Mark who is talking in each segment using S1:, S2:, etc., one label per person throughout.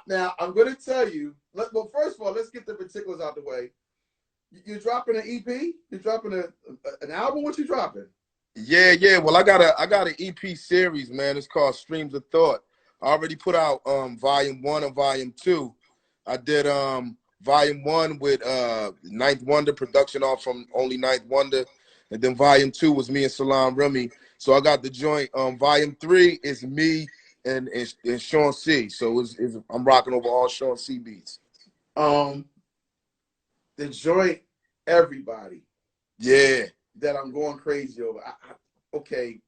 S1: Now I'm going to tell you. Well, first of all, let's get the particulars out the way. You're dropping an EP. You're dropping an album. What you dropping?
S2: Yeah. Well, I got an EP series, man. It's called Streams of Thought. I already put out volume one and volume two. I did volume one with Ninth Wonder production off from Only Ninth Wonder, and then volume two was me and Salam Remy. So I got the joint. Volume three is me and Sean C. So I'm rocking over all Sean C beats.
S1: Um, the joint, everybody
S2: Yeah.
S1: that I'm going crazy over. Okay,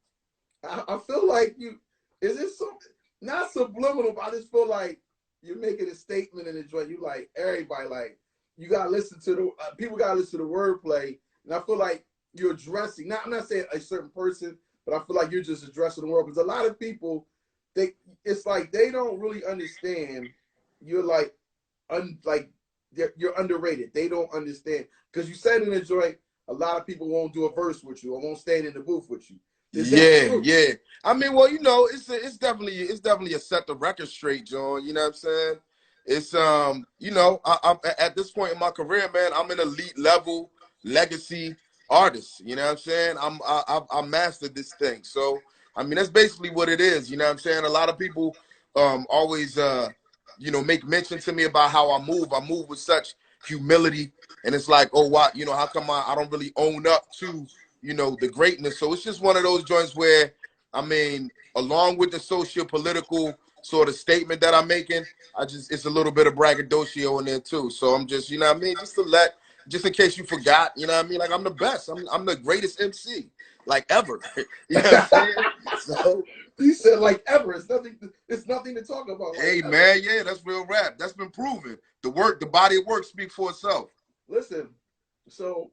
S1: I feel like you. Is it something not subliminal? But I just feel like you're making a statement in the joint. You like everybody like you gotta listen to the people gotta listen to the wordplay, and I feel like you're addressing. Not I'm not saying a certain person, but I feel like you're just addressing the world because a lot of people it's like they don't really understand. You're like like you're underrated. They don't understand because you said in the joint. A lot of people won't do a verse with you or won't stand in the booth with you. Is that
S2: Yeah,
S1: true?
S2: yeah. I mean, well, it's definitely a set the record straight, John. You know what I'm saying? It's I'm at this point in my career, man. I'm an elite level legacy artist. You know what I'm saying? I mastered this thing. So I mean, that's basically what it is. You know what I'm saying? A lot of people always make mention to me about how I move. I move with such humility, and it's like, oh, what, how come I don't really own up to the greatness. So it's just one of those joints where, I mean, along with the socio-political sort of statement that I'm making, it's a little bit of braggadocio in there too. So I'm just, you know what I mean, just in case you forgot, you know what I mean, like I'm the best. I'm the greatest MC like ever. You know what I'm saying? So
S1: You said like ever. It's nothing to talk about. Like
S2: hey
S1: ever.
S2: man, yeah, that's real rap. That's been proven. The body of work speaks for itself.
S1: Listen, so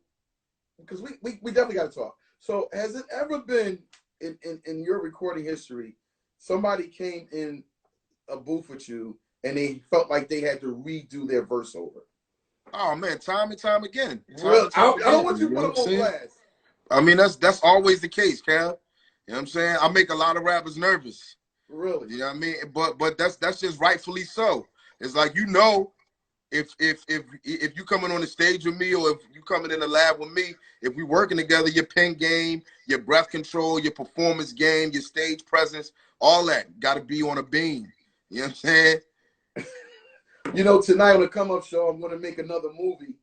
S1: because we definitely got to talk. So has it ever been in your recording history, somebody came in a booth with you and they felt like they had to redo their verse over?
S2: Oh man, time and time again. Time
S1: Real,
S2: and time
S1: I don't
S2: again.
S1: want you
S2: You
S1: to
S2: know
S1: put
S2: what
S1: them
S2: I'm
S1: on
S2: saying?
S1: blast.
S2: I mean, that's always the case, Cal. You know what I'm saying? I make a lot of rappers nervous.
S1: Really?
S2: You know what I mean? But that's just rightfully so. It's like if you coming on the stage with me or if you coming in the lab with me, if we working together, your pen game, your breath control, your performance game, your stage presence, all that got to be on a beam. You know what I'm saying?
S1: Tonight on the come up show, I'm going to make another movie.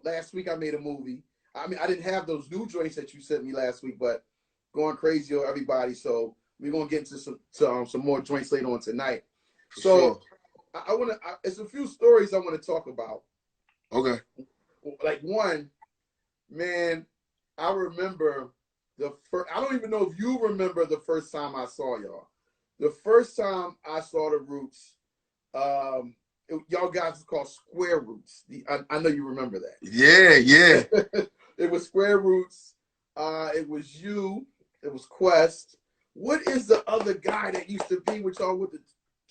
S1: Last week I made a movie. I mean, I didn't have those new joints that you sent me last week, but going crazy on everybody. So we're gonna get into some more joints later on tonight.
S2: For
S1: So
S2: sure.
S1: I want to. It's a few stories I want to talk about.
S2: Okay.
S1: Like one, man, I remember the first. I don't even know if you remember the first time I saw y'all. The first time I saw the Roots, y'all guys was called Square Roots. I know you remember
S2: Yeah, yeah.
S1: that. It was Square Roots. It was you. It was Quest. What is the other guy that used to be with y'all with the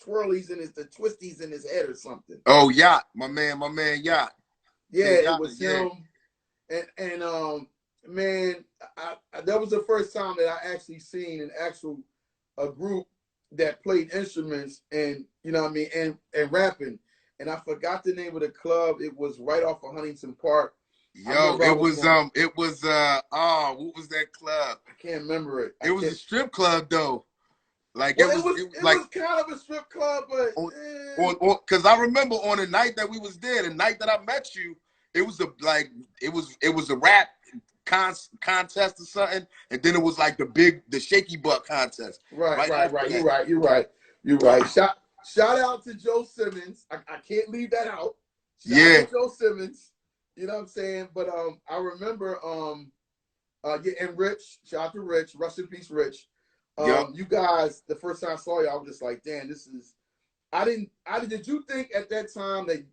S1: twirlies and the twisties in his head or something?
S2: Oh, Yacht, my man, Yacht.
S1: Yeah,
S2: King
S1: it
S2: Yacht,
S1: was
S2: yeah.
S1: him. And man, that was the first time that I actually seen an actual a group that played instruments and you know what I mean and rapping. And I forgot the name of the club. It was right off of Huntington Park. I
S2: Yo,
S1: remember I was going.
S2: what was that club?
S1: I can't remember it. I
S2: It was
S1: can't.
S2: a strip club though. Like
S1: Well,
S2: it was
S1: it
S2: like
S1: was kind of a strip club, but
S2: because I remember on the night that we was there, the night that I met you, it was it was a rap contest or something, and then it was like the shaky butt contest
S1: right,
S2: right
S1: right,
S2: after
S1: right. You're
S2: that.
S1: right. You're right. You're right. Shout out to Joe Simmons. I can't leave that out. Shout out
S2: Yeah,
S1: to Joe Simmons. You know what I'm saying? But I remember yeah, and Rich. Shout out to Rich. Rest in peace, Rich.
S2: yup.
S1: You guys, the first time I saw you, I was just like, damn, this is. Did you think at that time that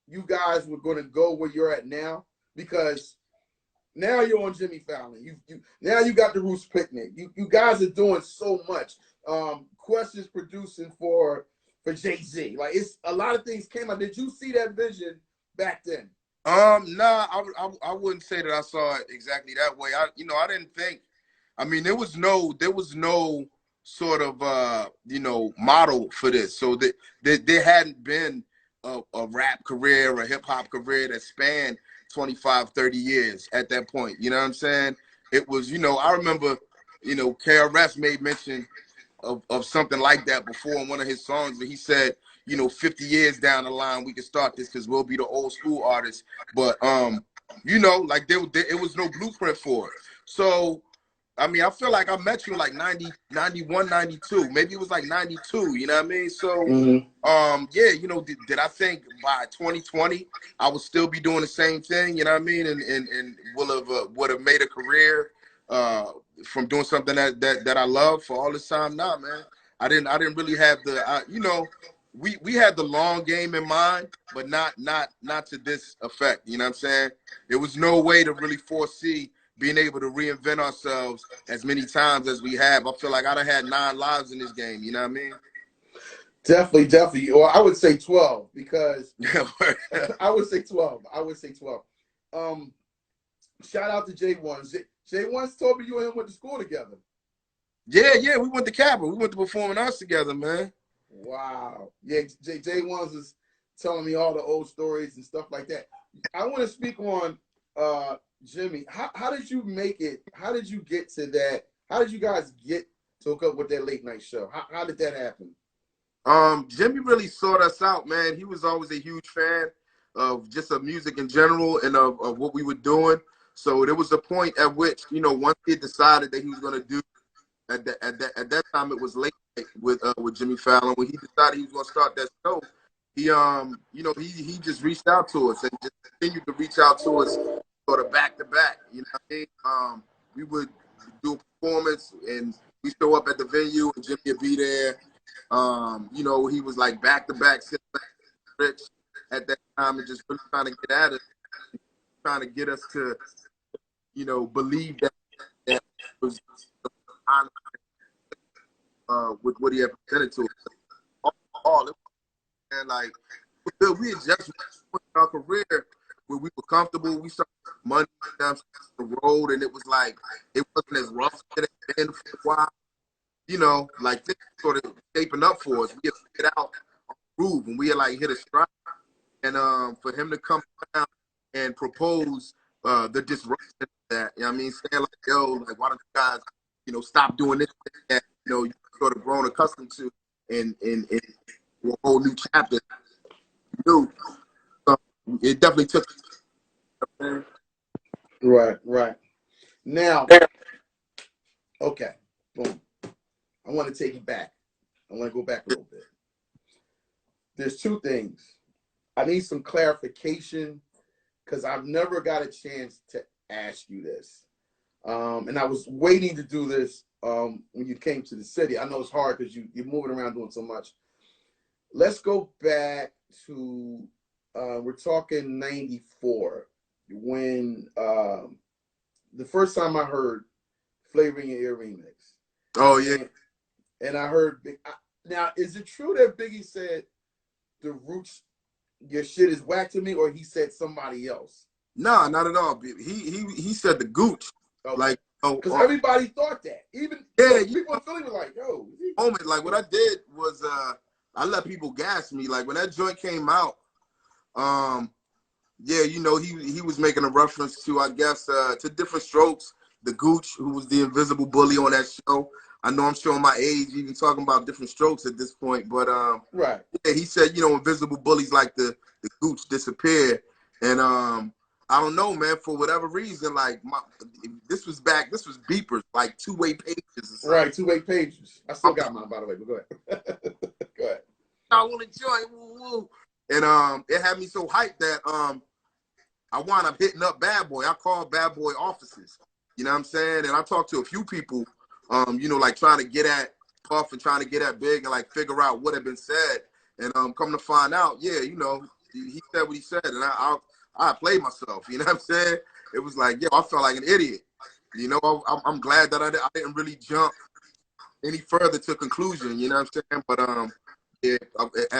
S1: you guys were going to go where you're at now? Because now you're on Jimmy Fallon. You now you got the Roots Picnic. You guys are doing so much. Questions producing for Jay-Z. Like it's a lot of things came out. Did you see that vision back then?
S2: Nah, I wouldn't say that I saw it exactly that way. I didn't think. I mean, there was no sort of model for this. So that there hadn't been a rap career or a hip hop career that spanned 25, 30 years at that point. You know what I'm saying? It was, I remember, KRS made mention of something like that before in one of his songs, but he said, 50 years down the line we can start this because we'll be the old school artists. But like it was no blueprint for it. So I mean, I feel like I met you in like 90, 91, 92. Maybe it was like 92, you know what I mean? So, yeah, did I think by 2020 I would still be doing the same thing, you know what I mean? And would have made a career from doing something that I love for all this time? Nah, man. I didn't really have we had the long game in mind, but not to this effect, you know what I'm saying? There was no way to really foresee being able to reinvent ourselves as many times as we have. I feel like I'd have had 9 lives in this game, you know what I mean?
S1: Definitely. Or I would say 12 because I would say 12. Shout out to J1. J1's told me you and him went to school together.
S2: Yeah, we went to Capitol. We went to performing arts together, man.
S1: Wow. Yeah, J1's is telling me all the old stories and stuff like that. I want to speak on Jimmy. How did you make it? How did you get to that? How did you guys get to hook up with that late night show? How did that happen?
S2: Jimmy really sought us out, man. He was always a huge fan of just of music in general and of what we were doing. So there was a point at which, once he decided that he was going to do at that time it was late with Jimmy Fallon. When he decided he was going to start that show, he just reached out to us and just continued to reach out to us sort of back to back. You know what I mean? We would do a performance and we show up at the venue and Jimmy would be there. He was like back to back, rich at that time and just really trying to get at us, trying to get us to, believe that was with what he had presented to us. All it was, and like we had just in our career where we were comfortable. We started money down the road, and it was like it wasn't as rough as it had been for a while. Like things sort of shaping up for us. We had figured out a groove, and we had like hit a stride. And for him to come around and propose the disruption of that, you know what I mean, saying like, yo, like why don't you guys, stop doing this that, you sort of grown accustomed to in a whole new chapter. It definitely took.
S1: Right. Now, okay, boom. I want to take it back. I want to go back a little bit. There's 2 things. I need some clarification because I've never got a chance to ask you this. And I was waiting to do this when you came to the city. I know it's hard because you're moving around doing so much. Let's go back to, we're talking 94, when the first time I heard Flavor in Your Ear remix.
S2: Oh, yeah.
S1: And I heard, now, is it true that Biggie said the Roots, your shit is whack to me, or he said somebody else?
S2: No, not at all. He said the Gooch. Okay. Like,
S1: because everybody thought that. Even people in Philly were like, yo.
S2: Moment, like what I did was I let people gas me. Like when that joint came out, he was making a reference to, I guess, to Different Strokes, the Gooch, who was the invisible bully on that show. I know I'm showing my age, even talking about Different Strokes at this point, but
S1: right.
S2: Yeah, he said, invisible bullies like the Gooch disappear, and I don't know, man, for whatever reason, like this was beepers, like 2-way pages.
S1: Right, 2-way pages. I still got mine, by the way, but go ahead. Go ahead.
S2: I want to join, woo. And it had me so hyped that I wound up hitting up Bad Boy. I called Bad Boy offices, you know what I'm saying? And I talked to a few people, like trying to get at Puff and trying to get at Big and like figure out what had been said. And come to find out, yeah, he said what he said, and I played myself, you know what I'm saying? It was like, I felt like an idiot. I'm glad that I didn't really jump any further to conclusion, you know what I'm saying? But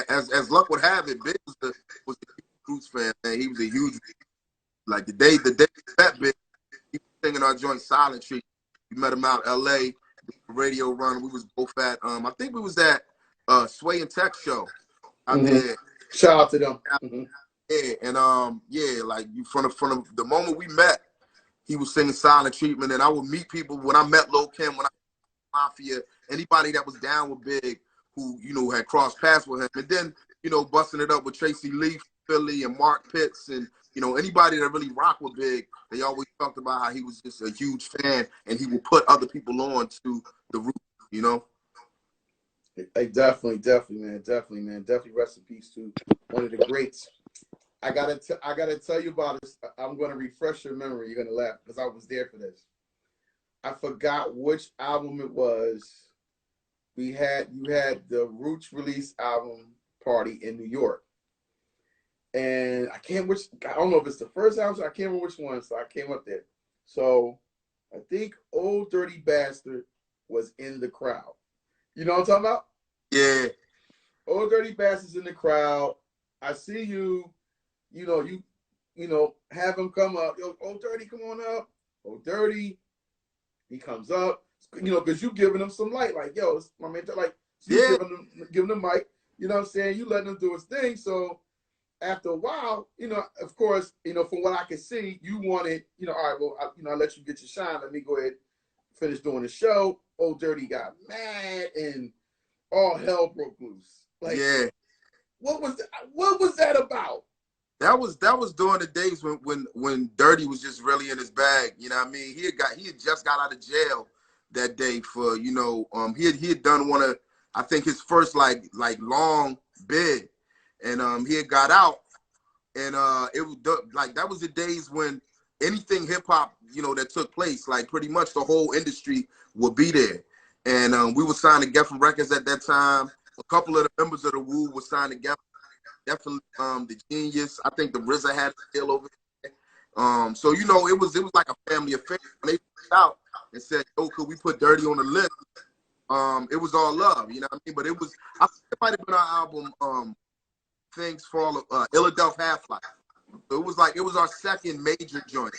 S2: as luck would have it, Big was a huge Roots fan, man. He was a huge, like the day we met Big, he was singing our joint Silent Treat. We met him out in LA. radio run. We was both at I think we was at Sway and Tech show out
S1: Mm-hmm.
S2: there.
S1: Shout out to them. Mm-hmm.
S2: Yeah, and yeah, like you from the moment we met, he was singing Silent Treatment, and I would meet people when I met Lil Kim, when I Mafia, anybody that was down with Big, who had crossed paths with him, and then busting it up with Tracy Lee from Philly and Mark Pitts, and anybody that really rocked with Big, they always talked about how he was just a huge fan, and he would put other people on to the root.
S1: Hey, definitely, man. Definitely rest in peace to one of the greats. I gotta tell you about this. I'm gonna refresh your memory. You're gonna laugh because I was there for this. I forgot which album it was. You had the Roots release album party in New York, and I don't know if it's the first album. So I can't remember which one. So I came up there. So I think Old Dirty Bastard was in the crowd. You know what I'm talking about?
S2: Yeah.
S1: Old Dirty Bastard's in the crowd. I see you. Have him come up. Yo, Old Dirty, come on up. Old Dirty. He comes up, because you giving him some light, like, yo, it's my man, like, so you giving him mic, you know what I'm saying? You letting him do his thing. So after a while, of course, from what I can see, you wanted, all right, well, I let you get your shine. Let me go ahead and finish doing the show. Old Dirty got mad and all hell broke loose. Like,
S2: yeah.
S1: What was that about?
S2: That was during the days when Dirty was just really in his bag. You know what I mean? He had just got out of jail that day for he had done one of, I think, his first like long bid, and he had got out, and it was like that was the days when anything hip hop that took place, like pretty much the whole industry would be there, and we were signed to Geffen Records at that time. A couple of the members of the Wu were signed to Geffen. Definitely the Genius. I think the RZA had a deal over there. So it was like a family affair. When they reached out and said, "Oh, could we put Dirty on the list?" It was all love, you know what I mean? But it was, I think it might have been our album, Things Fall, Philadelphia Half-Life. So it was our second major joint,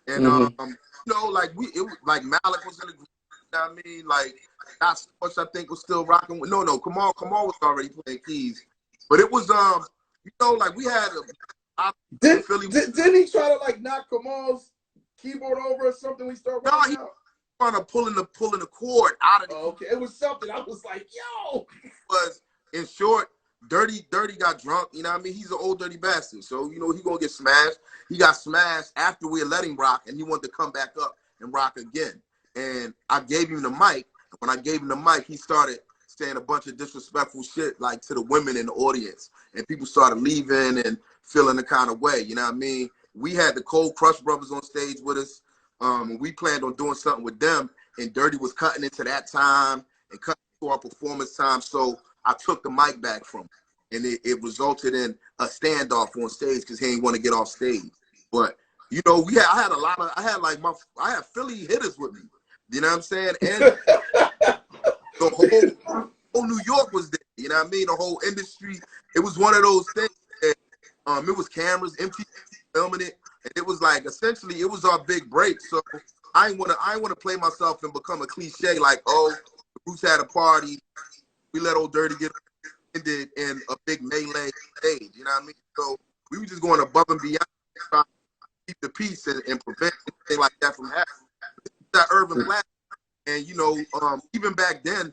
S2: and like it was like Malik was in the group. You know what I mean? Like Scott Sports, I think, was still rocking with. No, Kamal was already playing keys. But it was, like we had
S1: didn't he try to like knock Kamal's keyboard over or something? We started.
S2: No, he trying to pulling the cord out of the.
S1: Okay, it was something. I was like, yo.
S2: Was in short, Dirty got drunk. You know what I mean? He's an old dirty bastard. So he gonna get smashed. He got smashed after we let him rock, and he wanted to come back up and rock again. And I gave him the mic. When I gave him the mic, he started saying a bunch of disrespectful shit like to the women in the audience, and people started leaving and feeling the kind of way. You know what I mean? We had the Cold Crush Brothers on stage with us. We planned on doing something with them, and Dirty was cutting into that time and cutting into our performance time. So I took the mic back from him, and it resulted in a standoff on stage because he didn't want to get off stage. But I had Philly hitters with me. You know what I'm saying? And the whole New York was there, you know what I mean? The whole industry. It was one of those things that, it was cameras, MTV filming it, and it was like essentially it was our big break. So I ain't wanna play myself and become a cliche like, oh, the Roots had a party, we let Old Dirty get ended in a big melee stage, you know what I mean? So we were just going above and beyond, trying to keep the peace and prevent anything like that from happening. That urban platform. And even back then,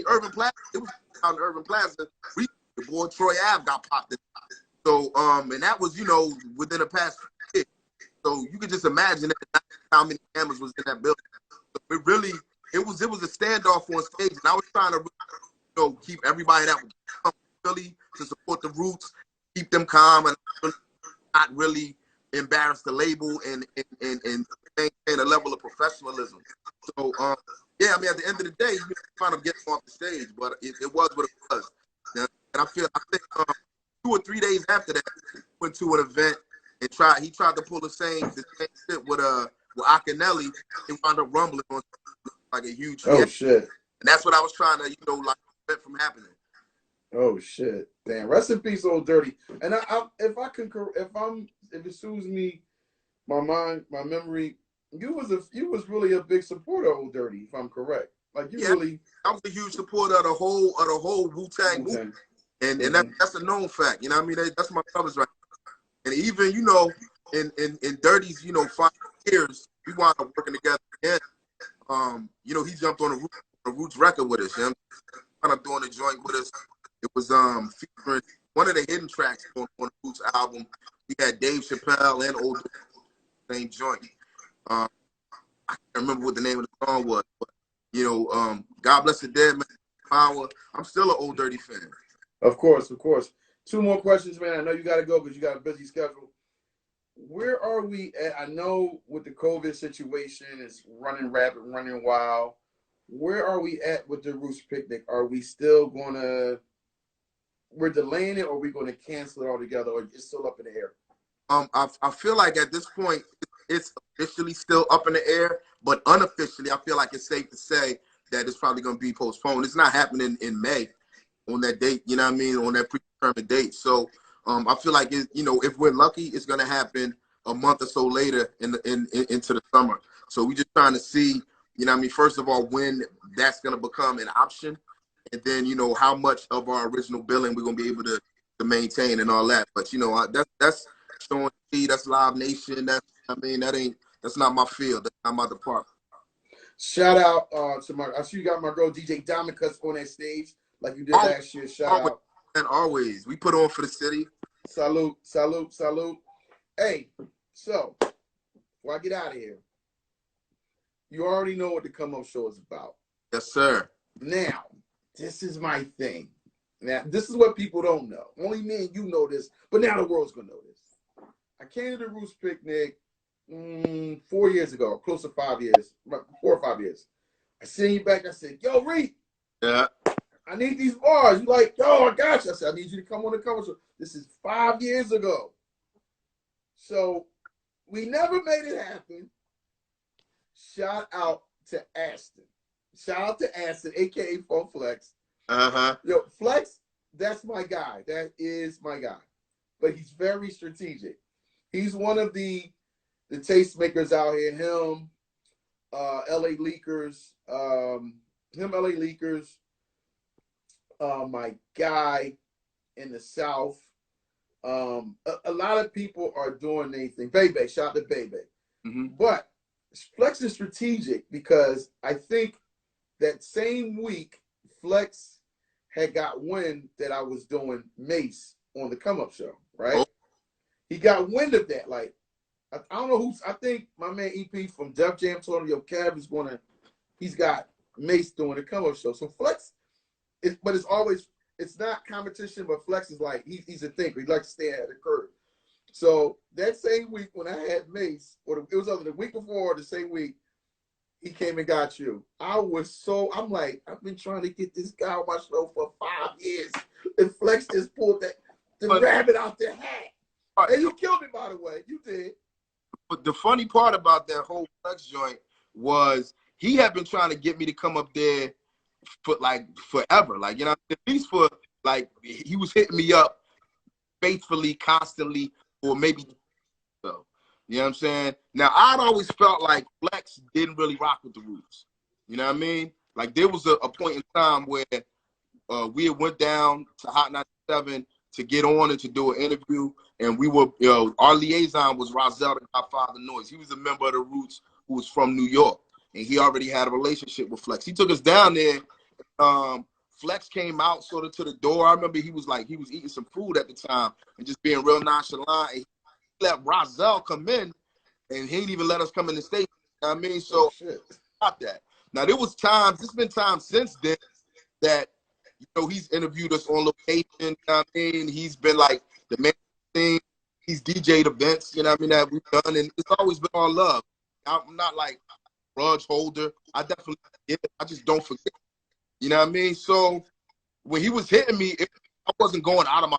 S2: Urban Plaza, it was out in Urban Plaza. The boy Troy Ave got popped in. So, and that was, within the past year. So you could just imagine how many cameras was in that building. So it was a standoff on stage, and I was trying to, keep everybody that was coming to Philly to support the Roots, keep them calm, and not really embarrass the label and maintain a level of professionalism. So, yeah, at the end of the day, you trying to get them off the stage, but it was what it was. And I think 2 or 3 days after that, he went to an event and he tried to pull the same shit with Akinelli and wound up rumbling on like a huge
S1: shit.
S2: And that's what I was trying to, prevent from happening.
S1: Oh shit. Damn. Rest in peace, Old Dirty. And if it soothes me, my mind, my memory, you was really a big supporter of Old Dirty, if I'm correct. Like you
S2: Yeah,
S1: really
S2: I was a huge supporter of the whole Wu-Tang movement.
S1: Wu-Tang.
S2: And that's a known fact. You know what I mean? That's my brothers right. And even, you know, in Dirty's, you know, 5 years, we wound up working together again. You know, he jumped on a Roots record with us. You know, wound up doing a joint with us. It was featuring one of the hidden tracks on the Roots album. We had Dave Chappelle and Old same joint. I can't remember what the name of the song was, but you know, God Bless the Dead Man Power. I'm still an Old Dirty fan.
S1: Of course, of course. 2 more questions, man. I know you got to go because you got a busy schedule. Where are we at? I know with the COVID situation, it's running rapid, running wild. Where are we at with the Roots Picnic? Are we still we're delaying it, or are we going to cancel it altogether, or it's still up in the air?
S2: I feel like at this point it's officially still up in the air, but unofficially, I feel like it's safe to say that it's probably going to be postponed. It's not happening in May on that date, you know what I mean, on that predetermined date. So I feel like you know, if we're lucky, it's going to happen a month or so later into the summer. So we just trying to see, you know what I mean, first of all, when that's going to become an option, and then, you know, how much of our original billing we're going to be able to maintain and all that. But, you know, that's showing that's Live Nation. That's not my field. That's not my department.
S1: Shout out to I see you got my girl DJ Diamond Cuts on that stage like you did last year. Shout out.
S2: And always. We put on for the city.
S1: Salute, salute, salute. Hey, so before I get out of here, you already know what the Come Up Show is about.
S2: Yes, sir.
S1: Now, this is my thing. Now, this is what people don't know. Only me and you know this, but now the world's going to know this. I came to the Roots Picnic 4 years ago, close to 5 years, 4 or 5 years. I seen you back. I said, yo, Reed.
S2: Yeah.
S1: I need these bars. You like, yo, I got you. I said, I need you to come on the Come Up Show. This is 5 years ago. So we never made it happen. Shout out to Aston. Shout out to Aston, a.k.a. Funk Flex.
S2: Uh-huh.
S1: Yo, Flex, that's my guy. That is my guy. But he's very strategic. He's one of the tastemakers out here. Him, LA Leakers, my guy in the South. A lot of people are doing anything. Bebe, shout out to Bebe.
S2: Mm-hmm.
S1: But Flex is strategic because I think that same week, Flex had got wind that I was doing Mace on the Come Up Show, right? Oh. He got wind of that. Like, I don't know I think my man EP from Def Jam told him, yo, Cav is he's got Mace doing the Come Up Show. So Flex, but it's not competition, but Flex is like, he's a thinker. He likes to stay ahead of the curve. So that same week when I had Mace, it was either the week before or the same week, he came and got you. I'm like, I've been trying to get this guy on my show for 5 years. And Flex just pulled the rabbit out the hat. And you killed it, by the way. You did.
S2: But the funny part about that whole Flex joint was he had been trying to get me to come up there for like forever. Like, you know, at least for like, he was hitting me up faithfully, constantly, or maybe so. You know what I'm saying? Now, I'd always felt like Flex didn't really rock with the Roots. You know what I mean? Like, there was a point in time where we had went down to Hot 97 to get on and to do an interview, and we were, you know, our liaison was Rozelle, the Godfather Noise. He was a member of the Roots who was from New York, and he already had a relationship with Flex. He took us down there. Flex came out sort of to the door. I remember he was eating some food at the time and just being real nonchalant. And he let Rozelle come in, and he didn't even let us come in the station. You know what I mean? So, about that. Now, there's been times since then that, you know, he's interviewed us on location. You know what I mean? He's been like the main thing. He's DJ'd events, you know what I mean, that we've done, and it's always been all love. I'm not like grudge holder. I definitely forget. I just don't forget. You know what I mean? So when he was hitting me, I wasn't going out of my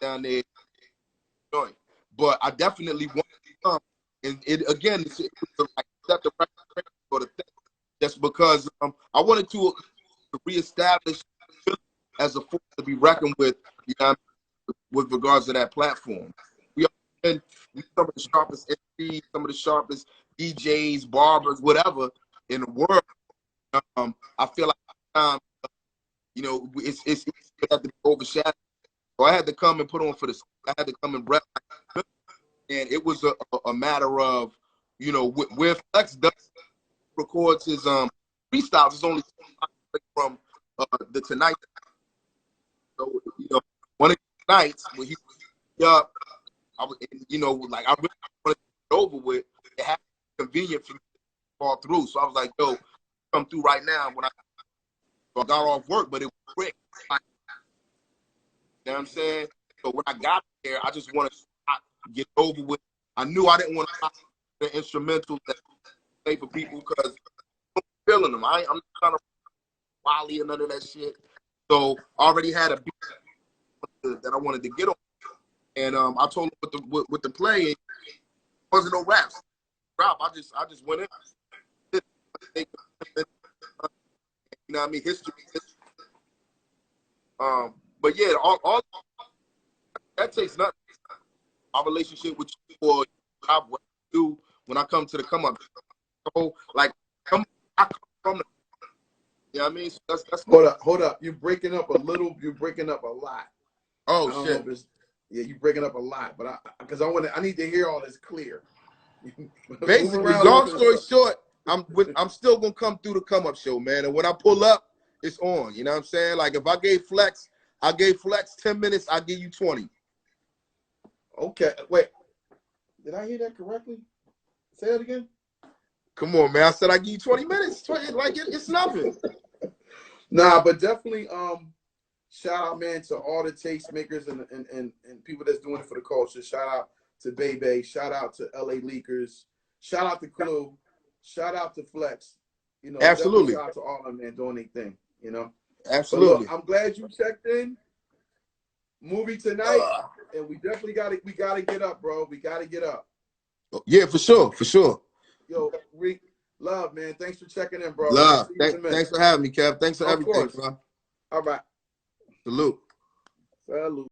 S2: down there. But I definitely wanted to come. And it was like set the record for the thing. Just because I wanted to reestablish as a force to be reckoned with, you know, with regards to that platform. We some of the sharpest MCs, some of the sharpest DJs, barbers, whatever in the world. You know, I feel like you know, it's easy for that to be overshadowed. So I had to come and put on for the. I had to come and rep, and it was a matter of, you know, where Flex does records his freestyles is only from the Tonight. So, you know, one of the nights when he was up, I was, you know, like I really wanted to get over with. It had to be convenient for me to fall through. So I was like, yo, come through right now. So I got off work, but it was quick. You know what I'm saying? So when I got there, I just wanted to get over with. I knew I didn't want to the instrumental that play for people because I'm feeling them. I'm not trying to Wally or none of that shit. So I already had a beat that I wanted to get on. And I told him with the play, it wasn't no raps. Rap, I just went in. You know what I mean? History. But yeah, all that takes nothing. Our relationship with you, or what I do when I come to the come up. So like, I come from the, you know what I mean? So that's
S1: hold up. You're breaking up a little. You're breaking up a lot.
S2: Oh
S1: I don't
S2: shit.
S1: know if it's, yeah, you're breaking up a lot, but I need to hear all this clear.
S2: Basically, long story short, I'm still gonna come through the come up show, man. And when I pull up, it's on. You know what I'm saying? Like if I gave Flex 10 minutes, I give you 20.
S1: Okay, wait. Did I hear that correctly? Say it again.
S2: Come on, man. I said I give you 20 minutes. 20, like it's nothing.
S1: Nah, but definitely shout out, man, to all the tastemakers and people that's doing it for the culture. Shout out to Bebe. Shout out to LA Leakers. Shout out to Clue. Shout out to Flex. You know,
S2: Absolutely.
S1: Shout out to all of them, man, doing their thing. You know.
S2: Absolutely.
S1: Look, I'm glad you checked in. Movie tonight, and we definitely gotta get up, bro. We gotta get up.
S2: Yeah, for sure, for sure.
S1: Yo, Rick, love, man. Thanks for checking in, bro.
S2: Love. Thanks for having me, Kev. Thanks for
S1: Of
S2: everything,
S1: course.
S2: bro.
S1: All right.
S2: Salute.
S1: Salute.